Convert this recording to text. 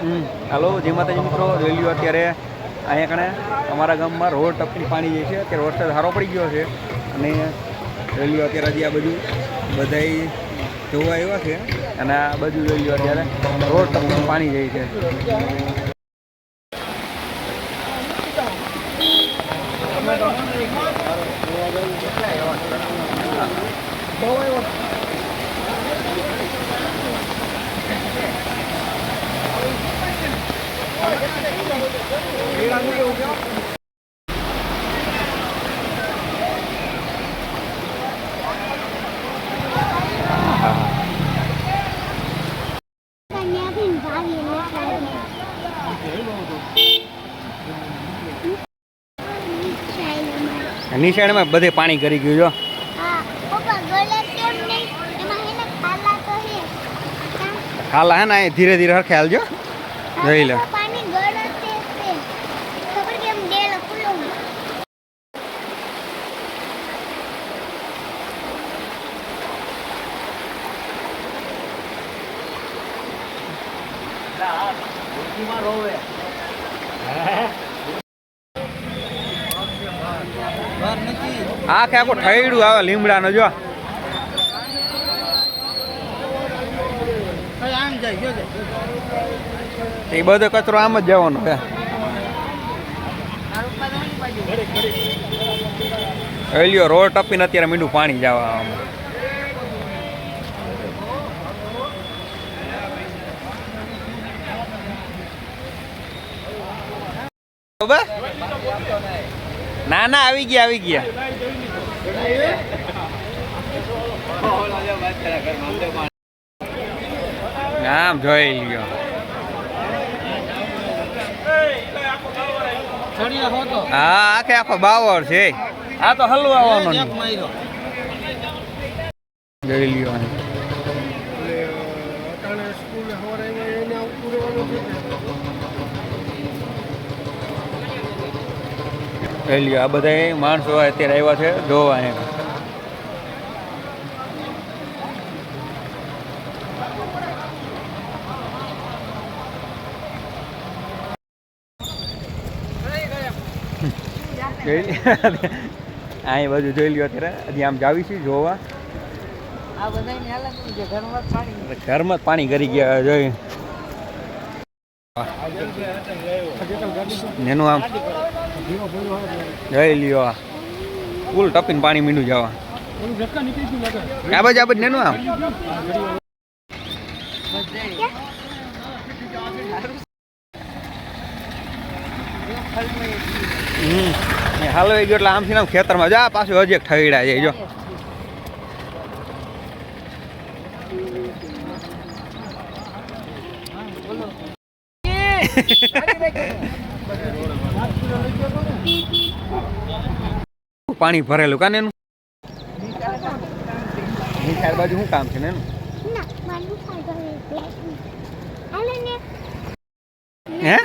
હાલો જય માતાજી મિત્રો, જોઈ લ્યો અત્યારે અહીંયા કણે અમારા ગામમાં રોડ ટપકી પાણી જાય છે. અત્યારે વરસાદ સારો પડી ગયો છે અને જોઈ લ્યો અત્યારે હજી આ બધું બધાય જોવા આવ્યા છે અને આ બધું જોઈ લ્યો અત્યારે રોડ ટપકી પાણી જાય છે. નિશાળમાં બધે પાણી કરી ગયું જો. ખાલા હે ને ધીરે ધીરે હરખે હાલજો. જોઈ લો આખે આખું ઠૈડું આવે લીમડાનો જો. એ બધો કચરો આમ જ જવાનો છે. લ્યો રોડ ટપીને અત્યારે મીંડું પાણી જવા આમ. ના ના આવી ગયા આવી ગયા. આમ જોઈ લ્યો. હા આખે આખો બાવળ છે. આ તો હલવાનો જોઈ લ્યો. આ બધા માણસો અત્યારે આવ્યા છે જોવા એમ. અહીં બધું જોઈ લ્યો અત્યારે હજી આમ જાવી છે જોવા. ઘરમાં જ પાણી કરી ગયા જોઈ. એનું આમ જોઈ લ્યો ફૂલ ટપીને પાણી મીંડું જવા. આ બાજુ નેનું આમ હાલવાઈ ગયો એટલે આમથી આમ ખેતરમાં જા પાછું હજી એક ઠગડા જાય જો. પાણી ભરેલું કાને એનું નિશાળ બાજુ શું કામ છે ને એનું? હે